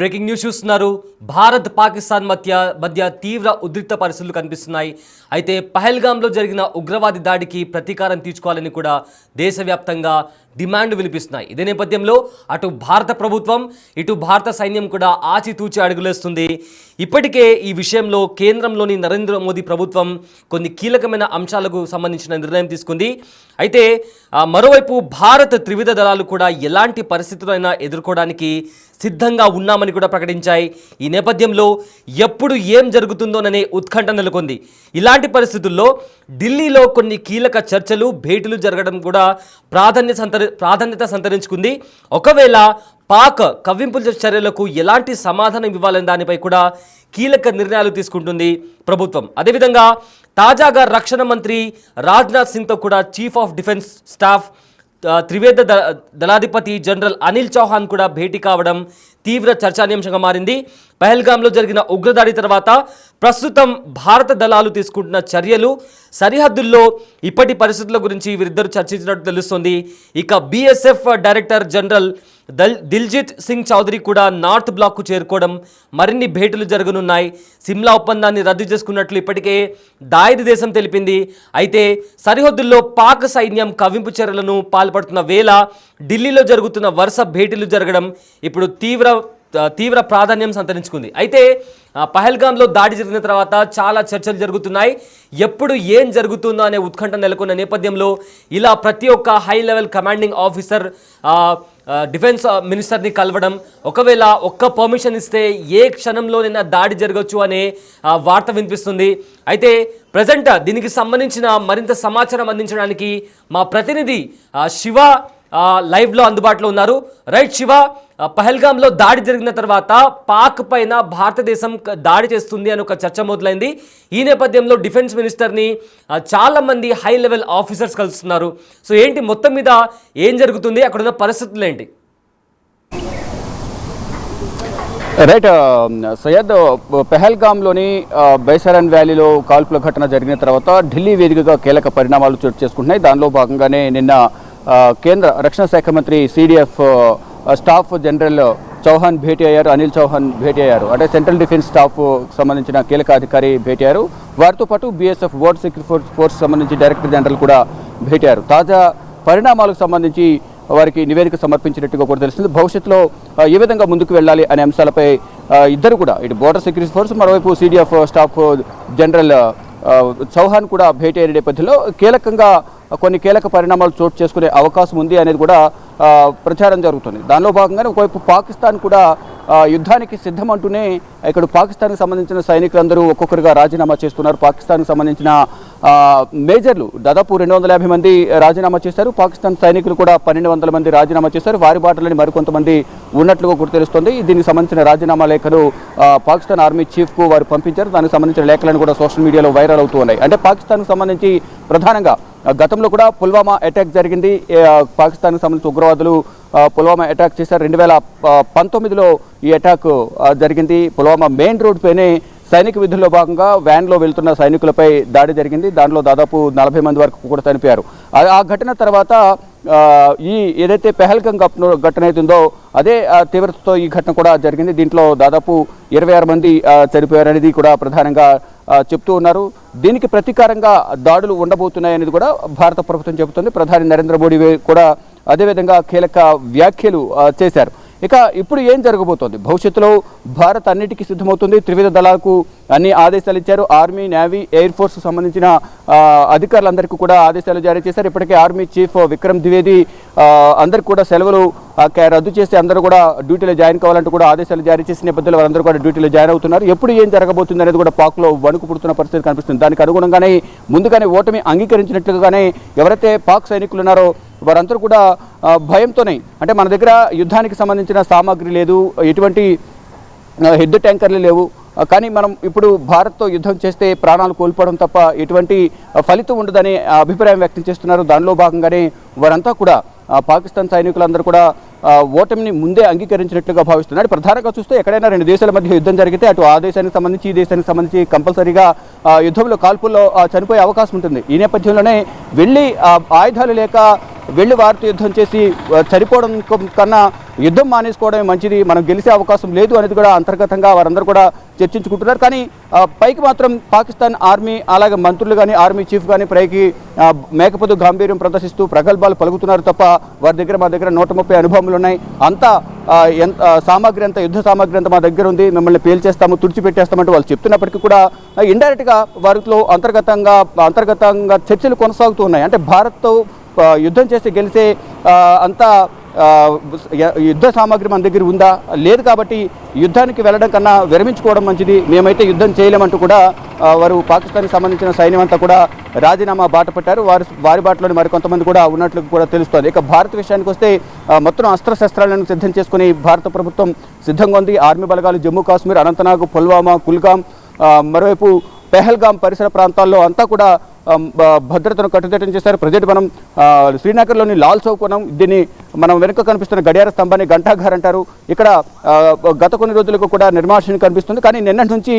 Breaking news చూస్తున్నారు. భారత్ పాకిస్తాన్ మధ్య తీవ్ర ఉద్రిక్త పరిస్థితులు కనిపిస్తున్నాయి. అయితే పహల్గామ్లో జరిగిన ఉగ్రవాది దాడికి ప్రతీకారం తీర్చుకోవాలని కూడా దేశవ్యాప్తంగా డిమాండ్ వినిపిస్తున్నాయి. ఇదే నేపథ్యంలో అటు భారత ప్రభుత్వం ఇటు భారత సైన్యం కూడా ఆచితూచి అడుగులేస్తుంది. ఇప్పటికే ఈ విషయంలో కేంద్రంలోని నరేంద్ర మోదీ ప్రభుత్వం కొన్ని కీలకమైన అంశాలకు సంబంధించిన నిర్ణయం తీసుకుంది. అయితే మరోవైపు భారత త్రివిధ దళాలు కూడా ఎలాంటి పరిస్థితులైనా ఎదుర్కోవడానికి సిద్ధంగా ఉన్నామని కూడా ప్రకటించాయి. ఈ నేపథ్యంలో ఎప్పుడు ఏం జరుగుతుందోననే ఉత్కంఠ నెలకొంది. ఇలాంటి పరిస్థితుల్లో ఢిల్లీలో కొన్ని కీలక చర్చలు భేటీలు జరగడం కూడా ప్రాధాన్యత సంతరించుకుంది. ఒకవేళ పాక్ కవ్వింపుల చర్యలకు ఎలాంటి సమాధానం ఇవ్వాలనే దానిపై కూడా కీలక నిర్ణయాలు తీసుకుంటుంది ప్రభుత్వం. అదేవిధంగా తాజాగా రక్షణ మంత్రి రాజ్నాథ్ సింగ్తో కూడా చీఫ్ ఆఫ్ డిఫెన్స్ స్టాఫ్ త్రివేద దళాధిపతి జనరల్ అనిల్ చౌహాన్ కూడా భేటీ కావడం తీవ్ర చర్చానీయాంశంగా మారింది. పహల్గామ్లో జరిగిన ఉగ్రదాడి తర్వాత ప్రస్తుతం భారత దళాలు తీసుకుంటున్న చర్యలు, సరిహద్దుల్లో ఇప్పటి పరిస్థితుల గురించి వీరిద్దరు చర్చించినట్టు తెలుస్తోంది. ఇక BSF director general Diljit Singh Chaudhary కూడా నార్త్ బ్లాక్కు చేరుకోవడం, మరిన్ని భేటీలు జరగనున్నాయి. సిమ్లా ఒప్పందాన్ని రద్దు చేసుకున్నట్లు ఇప్పటికే దాయిదీ దేశం తెలిపింది. అయితే సరిహద్దుల్లో పాక్ సైన్యం కవ్వింపు చర్యలను పాల్పడుతున్న వేళ ఢిల్లీలో జరుగుతున్న వరుస భేటీలు జరగడం ఇప్పుడు తీవ్ర ప్రాధాన్యం సంతరించుకుంది. అయితే పహల్గామ్లో దాడి జరిగిన తర్వాత చాలా చర్చలు జరుగుతున్నాయి. ఎప్పుడు ఏం జరుగుతుందో అనే ఉత్కంఠ నెలకొన్న నేపథ్యంలో ఇలా ప్రతి ఒక్క high level commanding officer defence మినిస్టర్ని కలవడం, ఒకవేళ ఒక్క పర్మిషన్ ఇస్తే ఏ క్షణంలోనైనా దాడి జరగవచ్చు అనే వార్త వినిపిస్తుంది. అయితే ప్రజెంట్ దీనికి సంబంధించిన మరింత సమాచారం అందించడానికి మా ప్రతినిధి శివ లైవ్లో అందుబాటులో ఉన్నారు. రైట్ శివ, పహల్గామ్లో దాడి జరిగిన తర్వాత పాక్ పైన భారతదేశం దాడి చేస్తుంది అని ఒక చర్చ మొదలైంది. ఈ నేపథ్యంలో డిఫెన్స్ మినిస్టర్ని చాలామంది హై లెవెల్ ఆఫీసర్స్ కలుస్తున్నారు. సో ఏంటి మొత్తం మీద ఏం జరుగుతుంది, అక్కడ ఉన్న పరిస్థితులు ఏంటి? రైట్ సయ్యద్, పెహల్గామ్లోని బైసరన్ వ్యాలీలో కాల్పుల ఘటన జరిగిన తర్వాత ఢిల్లీ వేదికగా కీలక పరిణామాలు చోటు చేసుకుంటున్నాయి. దానిలో భాగంగానే నిన్న కేంద్ర రక్షణ శాఖ మంత్రి సిడిఎఫ్ స్టాఫ్ జనరల్ చౌహాన్ భేటీ అయ్యారు, అనిల్ చౌహాన్ భేటీ అయ్యారు. అంటే సెంట్రల్ డిఫెన్స్ స్టాఫ్ సంబంధించిన కీలక అధికారి భేటీ అయ్యారు. వారితో పాటు బీఎస్ఎఫ్ బోర్డ్ సెక్యూరిటీ ఫోర్స్ సంబంధించి డైరెక్టర్ జనరల్ కూడా భేటీ అయ్యారు. తాజా పరిణామాలకు సంబంధించి వారికి నివేదిక సమర్పించినట్టుగా కూడా తెలుస్తుంది. భవిష్యత్తులో ఏ విధంగా ముందుకు వెళ్ళాలి అనే అంశాలపై ఇద్దరు కూడా, ఇటు బోర్డర్ సెక్యూరిటీ ఫోర్స్, మరోవైపు సిడిఎఫ్ స్టాఫ్ జనరల్ చౌహాన్ కూడా భేటీ అయిన నేపథ్యంలో కీలకంగా కొన్ని కీలక పరిణామాలు చోటు చేసుకునే అవకాశం ఉంది అనేది కూడా ప్రచారం జరుగుతుంది. దానిలో భాగంగానే ఒకవైపు పాకిస్తాన్ కూడా యుద్ధానికి సిద్ధమంటూనే ఇక్కడ పాకిస్తాన్కి సంబంధించిన సైనికులందరూ ఒక్కొక్కరుగా రాజీనామా చేస్తున్నారు. పాకిస్తాన్కి సంబంధించిన మేజర్లు దాదాపు 250 మంది రాజీనామా చేశారు. పాకిస్తాన్ సైనికులు కూడా 1200 మంది రాజీనామా చేశారు. వారి బాటలోని మరికొంతమంది ఉన్నట్లుగా కూడా తెలుస్తోంది. దీనికి సంబంధించిన రాజీనామా లేఖలు పాకిస్తాన్ ఆర్మీ చీఫ్కు వారు పంపించారు. దానికి సంబంధించిన లేఖలను కూడా సోషల్ మీడియాలో వైరల్ అవుతూ ఉన్నాయి. అంటే పాకిస్తాన్కు సంబంధించి ప్రధానంగా గతంలో కూడా పుల్వామా అటాక్ జరిగింది. పాకిస్తాన్కి సంబంధించిన ఉగ్రవాదులు పుల్వామా అటాక్ చేశారు. 2019లో ఈ అటాక్ జరిగింది. పుల్వామా మెయిన్ రోడ్ పైనే సైనిక విధుల్లో భాగంగా వ్యాన్లో వెళ్తున్న సైనికులపై దాడి జరిగింది. దానిలో దాదాపు 40 మంది వరకు కూడా చనిపోయారు. ఆ ఘటన తర్వాత ఈ ఏదైతే పెహల్గామ్ ఘటన అవుతుందో అదే తీవ్రతతో ఈ ఘటన కూడా జరిగింది. దీంట్లో దాదాపు 26 మంది చనిపోయారనేది కూడా ప్రధానంగా చెప్తూ ఉన్నారు. దీనికి ప్రతీకారంగా దాడులు ఉండబోతున్నాయనేది కూడా భారత ప్రభుత్వం చెబుతుంది. ప్రధాని నరేంద్ర మోడీ కూడా అదేవిధంగా కీలక వ్యాఖ్యలు చేశారు. ఇక ఇప్పుడు ఏం జరగబోతోంది, భవిష్యత్తులో భారత్ అన్నిటికీ సిద్ధమవుతుంది. త్రివిధ దళాలకు అన్ని ఆదేశాలు ఇచ్చారు. ఆర్మీ, నేవీ, ఎయిర్ ఫోర్స్ సంబంధించిన అధికారులందరికీ కూడా ఆదేశాలు జారీ చేశారు. ఇప్పటికే ఆర్మీ చీఫ్ విక్రమ్ ద్వివేది అందరికీ కూడా సెలవులు రద్దు చేసి అందరూ కూడా డ్యూటీలో జాయిన్ కావాలంటూ కూడా ఆదేశాలు జారీ చేసిన నేపథ్యంలో వారందరూ కూడా డ్యూటీలో జాయిన్ అవుతున్నారు. ఎప్పుడు ఏం జరగబోతుంది అనేది కూడా పాక్లో వణుకు పుడుతున్న పరిస్థితి కనిపిస్తుంది. దానికి అనుగుణంగానే ముందుగానే ఓటమి అంగీకరించినట్లుగానే ఎవరైతే పాక్ సైనికులు ఉన్నారో వారందరూ కూడా భయంతోనే, అంటే మన దగ్గర యుద్ధానికి సంబంధించిన సామాగ్రి లేదు, ఎటువంటి హెడ్ ట్యాంకర్లు లేవు, కానీ మనం ఇప్పుడు భారత్తో యుద్ధం చేస్తే ప్రాణాలు కోల్పోవడం తప్ప ఎటువంటి ఫలితం ఉండదనే అభిప్రాయం వ్యక్తం చేస్తున్నారు. దానిలో భాగంగానే వారంతా కూడా పాకిస్తాన్ సైనికులందరూ కూడా ఓటమిని ముందే అంగీకరించినట్లుగా భావిస్తున్నారు. ప్రధానంగా చూస్తే ఎక్కడైనా రెండు దేశాల మధ్య యుద్ధం జరిగితే అటు ఆ దేశానికి సంబంధించి ఈ దేశానికి సంబంధించి కంపల్సరీగా యుద్ధంలో కాల్పుల్లో చనిపోయే అవకాశం ఉంటుంది. ఈ నేపథ్యంలోనే వెళ్ళి ఆయుధాలు లేక వెళ్ళి వారితో యుద్ధం చేసి చనిపోవడం కన్నా యుద్ధం మానేసుకోవడమే మంచిది, మనం గెలిచే అవకాశం లేదు అనేది కూడా అంతర్గతంగా వారందరూ కూడా చర్చించుకుంటున్నారు. కానీ పైకి మాత్రం పాకిస్తాన్ ఆర్మీ అలాగే మంత్రులు కానీ ఆర్మీ చీఫ్ కానీ పైకి మేకపోతు గాంభీర్యం ప్రదర్శిస్తూ ప్రగల్భాలు పలుకుతున్నారు తప్ప వారి దగ్గర మా దగ్గర 130 అనుభవములు ఉన్నాయి, అంతా ఎంత సామాగ్రి అంతా యుద్ధ సామాగ్రి అంతా మా దగ్గర ఉంది, మిమ్మల్ని పేల్చేస్తాము తుడిచిపెట్టేస్తామంటూ వాళ్ళు చెప్తున్నప్పటికీ కూడా ఇండైరెక్ట్గా వారిలో అంతర్గతంగా చర్చలు కొనసాగుతూ ఉన్నాయి. అంటే భారత్తో యుద్ధం చేసి గెలిచే అంతా యుద్ధ సామాగ్రి మన దగ్గర ఉందా, లేదు, కాబట్టి యుద్ధానికి వెళ్ళడం కన్నా విరమించుకోవడం మంచిది, మేమైతే యుద్ధం చేయలేమంటూ కూడా వారు పాకిస్తాన్కి సంబంధించిన సైన్యం అంతా కూడా రాజీనామా బాట పట్టారు. వారి బాటలోని మరికొంతమంది కూడా ఉన్నట్లు కూడా తెలుస్తోంది. ఇక భారత విషయానికి వస్తే మొత్తం అస్త్రశస్త్రాలను సిద్ధం చేసుకుని భారత ప్రభుత్వం సిద్ధంగా ఉంది. ఆర్మీ బలగాలు జమ్మూ కాశ్మీర్, అనంతనాగ్, పుల్వామా, కుల్గాం, మరోవైపు పెహల్గాం పరిసర ప్రాంతాల్లో అంతా కూడా భద్రతను కట్టుదిట్టం చేశారు. ప్రజెంట్ మనం శ్రీనగర్లోని లాల్ చౌక్ ఉన్నాం. దీన్ని మనం వెనుక కనిపిస్తున్న గడియార స్తంభాన్ని ఘంటాఘర్ అంటారు. ఇక్కడ గత కొన్ని రోజులకు కూడా నిర్మానుష్యం కనిపిస్తుంది. కానీ నిన్నటి నుంచి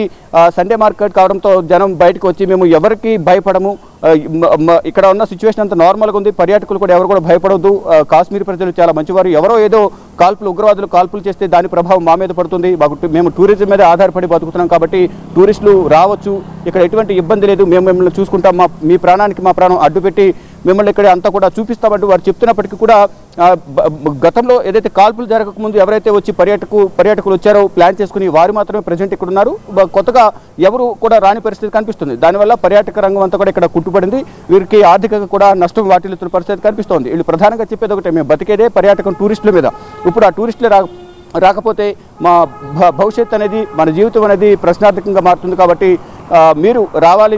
సండే మార్కెట్ కావడంతో జనం బయటకు వచ్చి మేము ఎవరికి భయపడము, ఇక్కడ ఉన్న సిచ్యువేషన్ అంతా నార్మల్గా ఉంది, పర్యాటకులు కూడా ఎవరు కూడా భయపడవద్దు, కాశ్మీర్ ప్రజలు చాలా మంచివారు, ఎవరో ఏదో ఉగ్రవాదులు కాల్పులు చేస్తే దాని ప్రభావం మా మీద పడుతుంది, మేము టూరిజం మీద ఆధారపడి బతుకుతున్నాం కాబట్టి టూరిస్టులు రావచ్చు, ఇక్కడ ఎటువంటి ఇబ్బంది లేదు, మేము మిమ్మల్ని చూసుకుంటాం, మీ ప్రాణానికి మా ప్రాణం అడ్డుపెట్టి మిమ్మల్ని ఇక్కడ అంతా కూడా చూపిస్తామంటూ వారు చెప్తున్నప్పటికీ కూడా గతంలో ఏదైతే కాల్పులు జరగకముందు ఎవరైతే వచ్చి పర్యాటకులు వచ్చారో ప్లాన్ చేసుకుని వారు మాత్రమే ప్రజెంట్ ఇక్కడ ఉన్నారు. కొత్తగా ఎవరు కూడా రాని పరిస్థితి కనిపిస్తుంది. దానివల్ల పర్యాటక రంగం అంతా కూడా ఇక్కడ కుట్టుపడింది. వీరికి ఆర్థికంగా కూడా నష్టం వాటిల్లుతున్న పరిస్థితి కనిపిస్తోంది. వీళ్ళు ప్రధానంగా చెప్పేది ఒకటే, మేము బతికేదే పర్యాటకం టూరిస్టుల మీద. ఇప్పుడు ఆ టూరిస్టులే రాకపోతే మా భవిష్యత్తు అనేది, మన జీవితం అనేది ప్రశ్నార్థకంగా మారుతుంది. కాబట్టి మీరు రావాలి,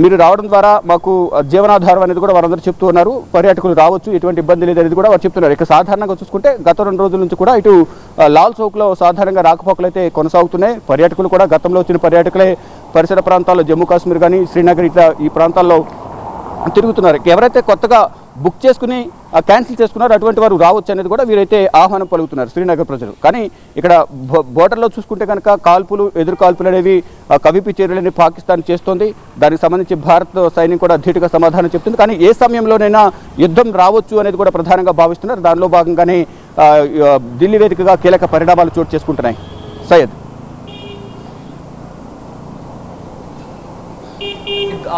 మీరు రావడం ద్వారా మాకు జీవనాధారం అనేది కూడా వారందరూ చెప్తూ ఉన్నారు. పర్యాటకులు రావచ్చు, ఎటువంటి ఇబ్బంది లేదు అనేది కూడా వారు చెప్తున్నారు. ఇక సాధారణంగా చూసుకుంటే గత 2 రోజుల నుంచి కూడా ఇటు లాల్ చౌక్లో సాధారణంగా రాకపోకలు అయితే కొనసాగుతున్నాయి. పర్యాటకులు కూడా గతంలో వచ్చిన పర్యాటకులే పరిసర ప్రాంతాల్లో జమ్మూ కాశ్మీర్ కానీ శ్రీనగర్ ఇట్లా ఈ ప్రాంతాల్లో తిరుగుతున్నారు. ఎవరైతే కొత్తగా బుక్ చేసుకుని క్యాన్సిల్ చేసుకున్నారు అటువంటి వారు రావచ్చు అనేది కూడా వీరైతే ఆహ్వానం పలుకుతున్నారు శ్రీనగర్ ప్రజలు. కానీ ఇక్కడ బోర్డర్లో చూసుకుంటే కనుక ఎదురు కాల్పులు అనేవి కవిపి చర్యలని పాకిస్తాన్ చేస్తోంది. దానికి సంబంధించి భారత్ సైన్యం కూడా ధీటుగా సమాధానం చెప్తుంది. కానీ ఏ సమయంలోనైనా యుద్ధం రావచ్చు అనేది కూడా ప్రధానంగా భావిస్తున్నారు. దానిలో భాగంగానే ఢిల్లీ వేదికగా కీలక పరిణామాలు చోటు చేసుకుంటున్నాయి. సయ్యద్,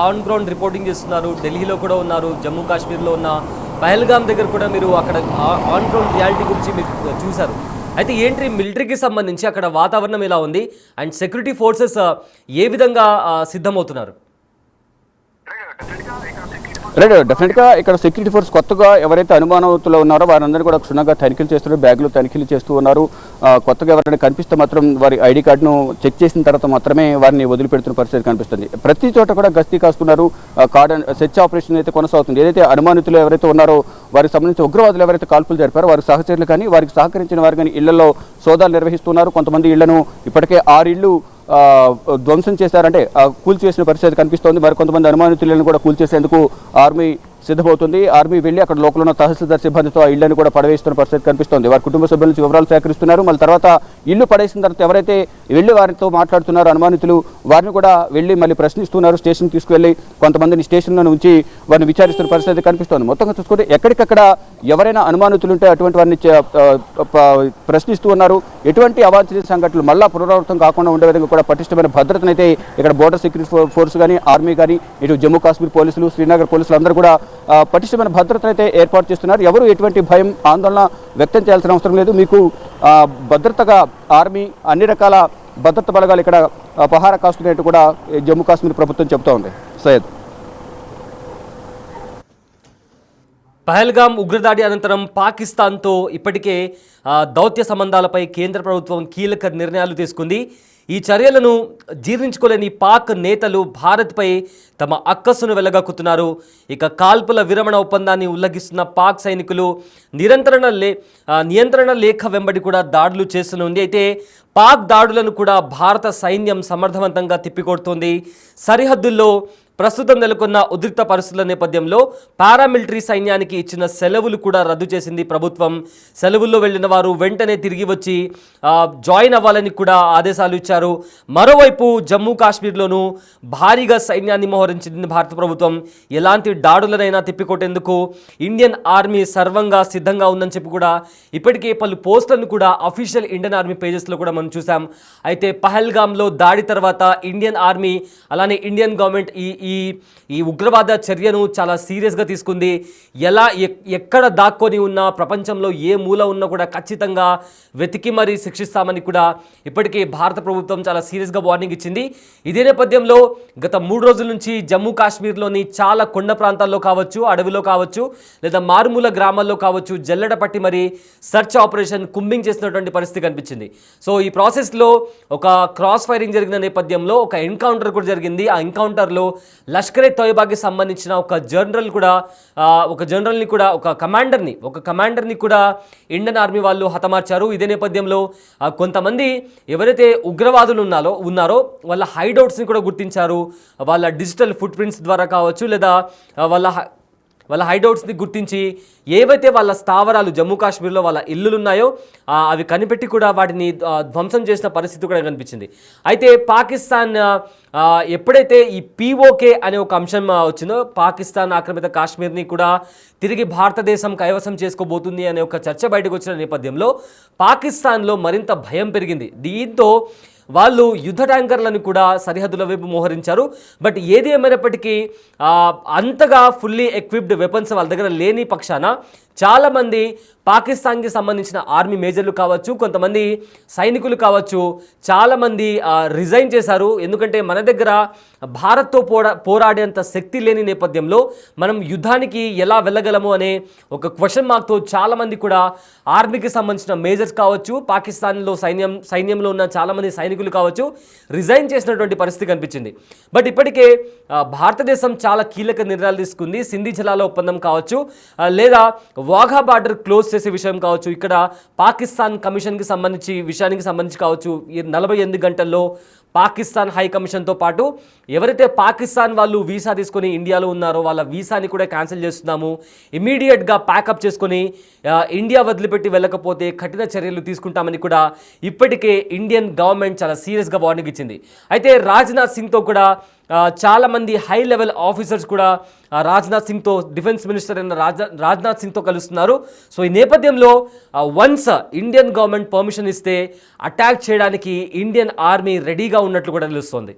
ఆన్ గ్రౌండ్ రిపోర్టింగ్ చేస్తున్నారు, ఢిల్లీలో కూడా ఉన్నారు, జమ్మూ కాశ్మీర్లో ఉన్న పహల్గామ్ దగ్గర కూడా మీరు అక్కడ ఆన్ గ్రౌండ్ రియాలిటీ గురించి మీరు చూశారు. అయితే ఏంటి మిలిటరీకి సంబంధించి అక్కడ వాతావరణం ఎలా ఉంది అండ్ సెక్యూరిటీ ఫోర్సెస్ ఏ విధంగా సిద్ధమవుతున్నారు? రైట్, డెఫినెట్గా ఇక్కడ సెక్యూరిటీ ఫోర్స్ కొత్తగా ఎవరైతే అనుమానవంతులు ఉన్నారో వారందరూ కూడా క్షుణ్ణంగా తనిఖీలు చేస్తున్నారు, బ్యాగులు తనిఖీలు చేస్తూ ఉన్నారు. కొత్తగా ఎవరైనా కనిపిస్తే మాత్రం వారి ఐడి కార్డును చెక్ చేసిన తర్వాత మాత్రమే వారిని వదిలిపెడుతున్న పరిస్థితి కనిపిస్తుంది. ప్రతి చోట కూడా గస్తీ కాస్తున్నారు. కార్డన్ సెర్చ్ ఆపరేషన్ అయితే కొనసాగుతుంది. ఏదైతే అనుమానితులు ఎవరైతే ఉన్నారో వారికి సంబంధించి ఉగ్రవాదులు ఎవరైతే కాల్పులు జరిపారో వారి సహచరులు కానీ వారికి సహకరించిన వారు కానీ ఇళ్లలో సోదాలు నిర్వహిస్తున్నారు. కొంతమంది ఇళ్లను ఇప్పటికే 6 ఇళ్లు ధ్వంసం చేశారంటే కూల్చివేసిన పరిస్థితి కనిపిస్తోంది. మరి కొంతమంది అనుమానితులను కూడా కూల్చేసేందుకు ఆర్మీ సిద్ధమవుతుంది. ఆర్మీ వెళ్ళి అక్కడ లోపల ఉన్న తహసీల్దార్ సిబ్బందితో ఆ ఇళ్లను కూడా పడవేస్తున్న పరిస్థితి కనిపిస్తోంది. వారి కుటుంబ సభ్యుల నుంచి వివరాలు సేకరిస్తున్నారు. మళ్ళీ తర్వాత ఇల్లు పడేసిన తర్వాత ఎవరైతే వెళ్ళి వారితో మాట్లాడుతున్నారో అనుమానితులు వారిని కూడా వెళ్ళి మళ్ళీ ప్రశ్నిస్తున్నారు. స్టేషన్ తీసుకువెళ్ళి కొంతమందిని స్టేషన్లో ఉంచి వారిని విచారిస్తున్న పరిస్థితి కనిపిస్తోంది. మొత్తంగా చూసుకుంటే ఎక్కడికక్కడ ఎవరైనా అనుమానితులు ఉంటే అటువంటి వారిని ప్రశ్నిస్తూ ఉన్నారు. ఎటువంటి అవాంఛనీయ సంఘటనలు మళ్ళా పునరావృతం కాకుండా ఉండే విధంగా కూడా పటిష్టమైన భద్రతనైతే ఇక్కడ బోర్డర్ సెక్యూరిటీ ఫోర్స్ కానీ ఆర్మీ కానీ ఇటు జమ్మూ కాశ్మీర్ పోలీసులు శ్రీనగర్ పోలీసులు అందరూ కూడా పటిష్టమైన భద్రతను అయితే ఏర్పాటు చేస్తున్నారు. ఎవరు ఎటువంటి భయం ఆందోళన వ్యక్తం చేయాల్సిన అవసరం లేదు. మీకు భద్రతగా ఆర్మీ అన్ని రకాల భద్రతా బలగాలు ఇక్కడ పహారా కాస్తున్నట్టు కూడా జమ్మూ కాశ్మీర్ ప్రభుత్వం చెబుతూ ఉంది. సయ్యద్, పహల్గామ్ ఉగ్రదాడి అనంతరం పాకిస్తాన్తో ఇప్పటికే దౌత్య సంబంధాలపై కేంద్ర ప్రభుత్వం కీలక నిర్ణయాలు తీసుకుంది. ఈ చర్యలను జీర్ణించుకోలేని పాక్ నేతలు భారత్పై తమ అక్కసును వెళ్లగక్కుతున్నారు. ఇక కాల్పుల విరమణ ఒప్పందాన్ని ఉల్లంఘిస్తున్న పాక్ సైనికులు నియంత్రణ లేఖ వెంబడి కూడా దాడులు చేస్తూనే అయితే పాక్ దాడులను కూడా భారత సైన్యం సమర్థవంతంగా తిప్పికొడుతోంది. సరిహద్దుల్లో ప్రస్తుతం నెలకొన్న ఉద్రిక్త పరిస్థితుల నేపథ్యంలో పారామిలిటరీ సైన్యానికి ఇచ్చిన సెలవులు కూడా రద్దు చేసింది ప్రభుత్వం. సెలవుల్లో వెళ్లిన వారు వెంటనే తిరిగి వచ్చి జాయిన్ అవ్వాలని కూడా ఆదేశాలు ఇచ్చారు. మరోవైపు జమ్మూ కాశ్మీర్లోనూ భారీగా సైన్యాన్ని మోహరించింది భారత ప్రభుత్వం. ఎలాంటి దాడులనైనా తిప్పికొట్టేందుకు ఇండియన్ ఆర్మీ సర్వంగా సిద్ధంగా ఉందని చెప్పి కూడా ఇప్పటికే పలు పోస్టులను కూడా అఫీషియల్ ఇండియన్ ఆర్మీ పేజెస్లో కూడా మనం చూసాం. అయితే పహల్గామ్లో దాడి తర్వాత ఇండియన్ ఆర్మీ అలానే ఇండియన్ గవర్నమెంట్ ఈ ఉగ్రవాద చర్యను చాలా సీరియస్గా తీసుకుంది. ఎక్కడ దాక్కొని ఉన్నా, ప్రపంచంలో ఏ మూల ఉన్నా కూడా ఖచ్చితంగా వెతికి మరీ శిక్షిస్తామని కూడా ఇప్పటికే భారత ప్రభుత్వం చాలా సీరియస్గా వార్నింగ్ ఇచ్చింది. ఇదే నేపథ్యంలో గత 3 రోజుల నుంచి జమ్మూ కాశ్మీర్లోని చాలా కొండ ప్రాంతాల్లో కావచ్చు, అడవిలో కావచ్చు, లేదా మారుమూల గ్రామాల్లో కావచ్చు జల్లెడ పట్టి మరి సర్చ్ ఆపరేషన్ కుంబింగ్ చేసినటువంటి పరిస్థితి కనిపించింది. సో ఈ ప్రాసెస్లో ఒక క్రాస్ ఫైరింగ్ జరిగిన నేపథ్యంలో ఒక ఎన్కౌంటర్ కూడా జరిగింది. ఆ ఎన్కౌంటర్లో లష్కరే తోయబాకి సంబంధించిన ఒక కమాండర్ని కూడా ఇండియన్ ఆర్మీ వాళ్ళు హతమార్చారు. ఇదే నేపథ్యంలో కొంతమంది ఎవరైతే ఉగ్రవాదులు ఉన్నారో వాళ్ళ హైడౌట్స్ని కూడా గుర్తించారు. వాళ్ళ డిజిటల్ ఫుట్ ప్రింట్స్ ద్వారా కావచ్చు, లేదా వాళ్ళ హైడౌట్స్ని గుర్తించి ఏవైతే వాళ్ళ స్థావరాలు జమ్మూ కాశ్మీర్లో వాళ్ళ ఇల్లులు ఉన్నాయో అవి కనిపెట్టి కూడా వాటిని ధ్వంసం చేసిన పరిస్థితి కూడా కనిపించింది. అయితే పాకిస్తాన్ ఎప్పుడైతే ఈ POK అనే ఒక అంశం వచ్చిందో, పాకిస్తాన్ ఆక్రమిత కాశ్మీర్ని కూడా తిరిగి భారతదేశం కైవసం చేసుకోబోతుంది అనే ఒక చర్చ బయటకు వచ్చిన నేపథ్యంలో పాకిస్తాన్లో మరింత భయం పెరిగింది. దీంతో వాళ్ళు యుద్ధ ట్యాంకర్లను కూడా సరిహద్దుల వైపు మోహరించారు. బట్ ఏది ఏమైనప్పటికీ అంతగా ఫుల్లీ ఎక్విప్డ్ వెపన్స్ వాళ్ళ దగ్గర లేని పక్షాన చాలామంది పాకిస్తాన్కి సంబంధించిన ఆర్మీ మేజర్లు కావచ్చు, కొంతమంది సైనికులు కావచ్చు, చాలామంది రిజైన్ చేశారు. ఎందుకంటే మన దగ్గర భారత్తో పోరాడేంత శక్తి లేని నేపథ్యంలో మనం యుద్ధానికి ఎలా వెళ్ళగలము అనే ఒక క్వశ్చన్ మార్క్తో చాలామంది కూడా ఆర్మీకి సంబంధించిన మేజర్స్ కావచ్చు, పాకిస్తాన్లో సైన్యంలో ఉన్న చాలామంది సైనికులు కావచ్చు రిజైన్ చేసినటువంటి పరిస్థితి కనిపించింది. బట్ ఇప్పటికే భారతదేశం చాలా కీలక నిర్ణయాలు తీసుకుంది. సింధీ జలాల ఒప్పందం కావచ్చు, లేదా వాఘా బార్డర్ క్లోజ్ చేసే విషయం కావచ్చు, ఇక్కడ పాకిస్తాన్ కమిషన్కి విషయానికి సంబంధించి కావచ్చు, ఈ 48 గంటల్లో పాకిస్తాన్ హై కమిషన్తో పాటు ఎవరైతే పాకిస్తాన్ వాళ్ళు వీసా తీసుకొని ఇండియాలో ఉన్నారో వాళ్ళ వీసాని కూడా క్యాన్సిల్ చేస్తున్నాము, ఇమీడియట్గా ప్యాకప్ చేసుకొని ఇండియా వదిలిపెట్టి వెళ్ళకపోతే కఠిన చర్యలు తీసుకుంటామని కూడా ఇప్పటికే ఇండియన్ గవర్నమెంట్ చాలా సీరియస్గా వార్నింగ్ ఇచ్చింది. అయితే రాజ్నాథ్ సింగ్తో కూడా చాలామంది హై లెవెల్ ఆఫీసర్స్ కూడా రాజ్నాథ్ సింగ్తో, డిఫెన్స్ మినిస్టర్ అయిన రాజ్నాథ్ సింగ్తో కలుస్తున్నారు. సో ఈ నేపథ్యంలో వన్స్ ఇండియన్ గవర్నమెంట్ పర్మిషన్ ఇస్తే అటాక్ చేయడానికి ఇండియన్ ఆర్మీ రెడీగా ఉన్నట్లు కూడా తెలుస్తోంది.